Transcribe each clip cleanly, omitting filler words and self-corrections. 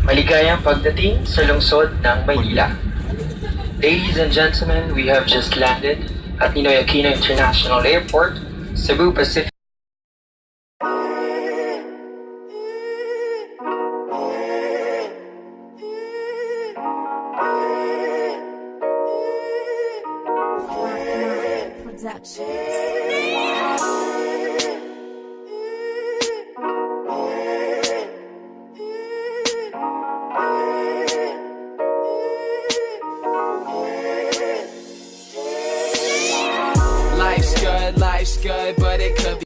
Maligayang pagdating sa lungsod ng Maynila. Ladies and gentlemen, we have just landed at Ninoy Aquino International Airport, Cebu Pacific. Life's good, but it could be.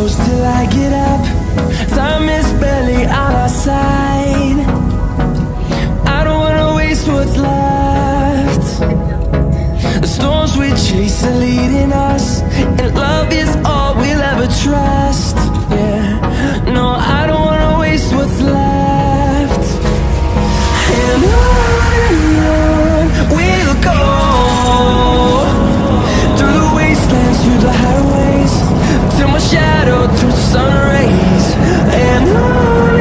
Till I get up, time is barely on our side. I don't wanna waste what's left. The storms we chase are leading us, and love is all we'll ever trust. Yeah, no, I don't wanna waste what's left. And on we'll go, through the wastelands, through the highways, till my shadow turns to sun rays. And on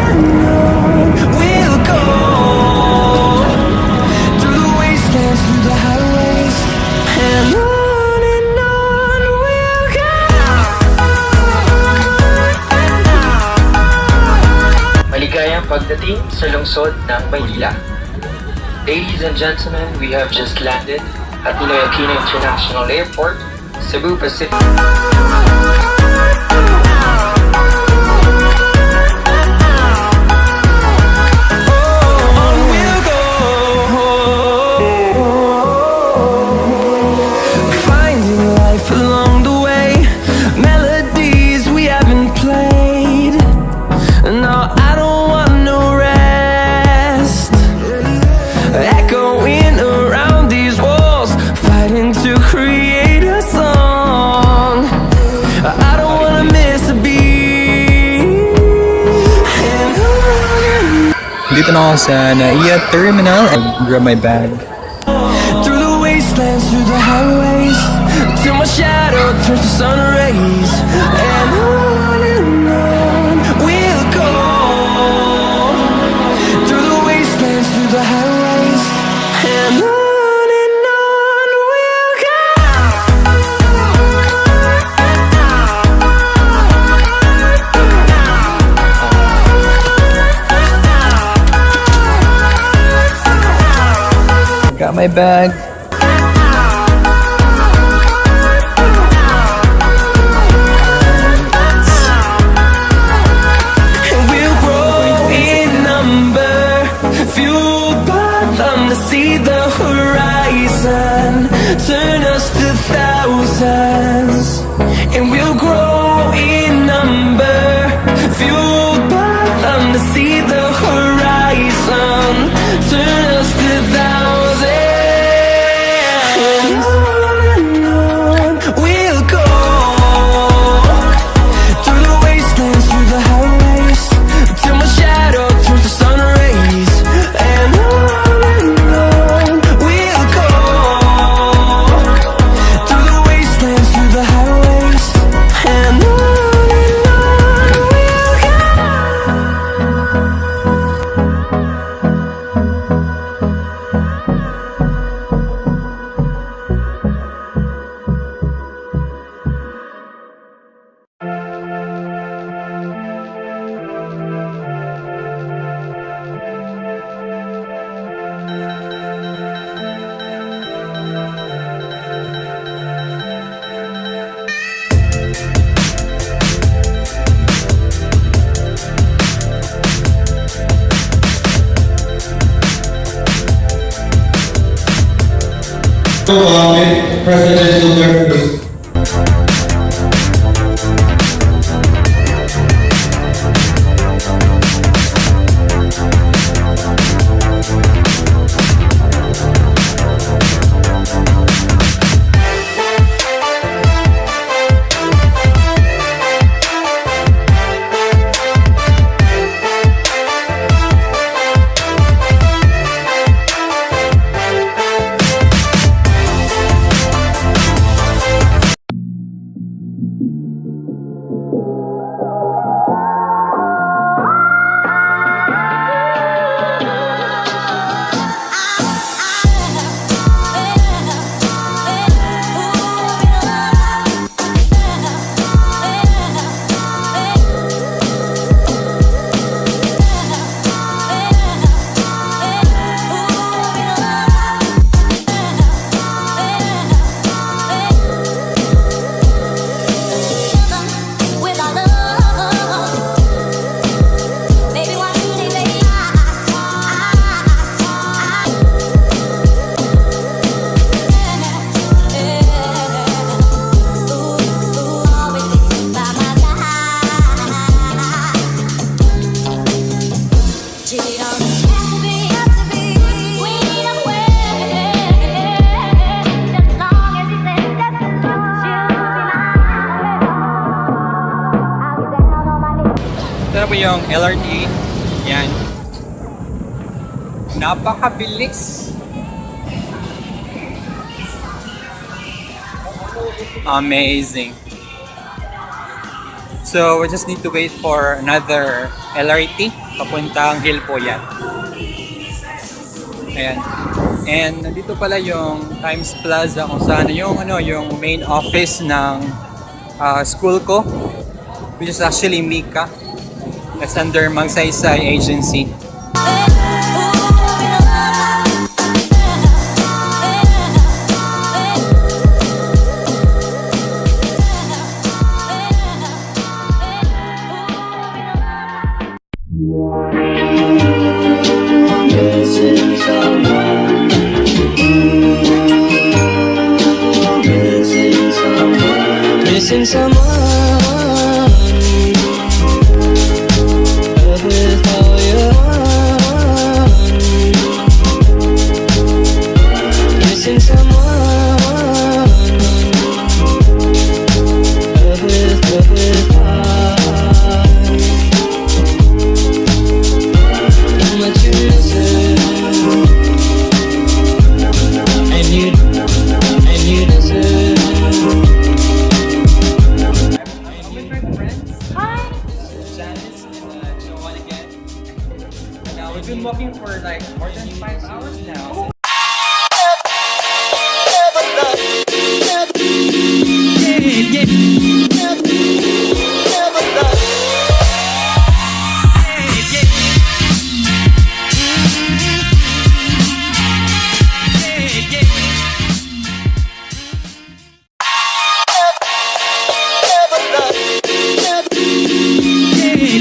we'll go, through the wastelands, through the highways. And on we'll go. Maligayang pagdating sa lungsod ng Maynila. Ladies and gentlemen, we have just landed at Ninoy Aquino International Airport, Cebu Pacific. Dito na ako sa NAIA Terminal. I'll grab my bag. Through the wastelands, through the highways, till my shadow turns to sun rays. And on we'll go, through the wastelands, through the highways. And on we'll go. Got my bag. thousands, and we'll grow in number, fueled by them to see the horizon, turn us to thousands. And on we'll go, through the wastelands, through the highways, till my shadow turns to sun rays. And on we'll go, through the wastelands, through the highways. And on we'll go. Presidential breakfast. Ito na po yung LRT. Yan. Napakabilis. Amazing. So, we just need to wait for another LRT. Papuntang Hill po yan. Ayan. And nandito pala yung Times Plaza kung saan yung main office ng school ko, which is actually Mika. That's under Magsaysay Agency. Missing someone, love with all your heart. Missing someone, love with heart. How much you miss it, and you deserve. We've been walking for like more than 5 hours now.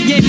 Yeah.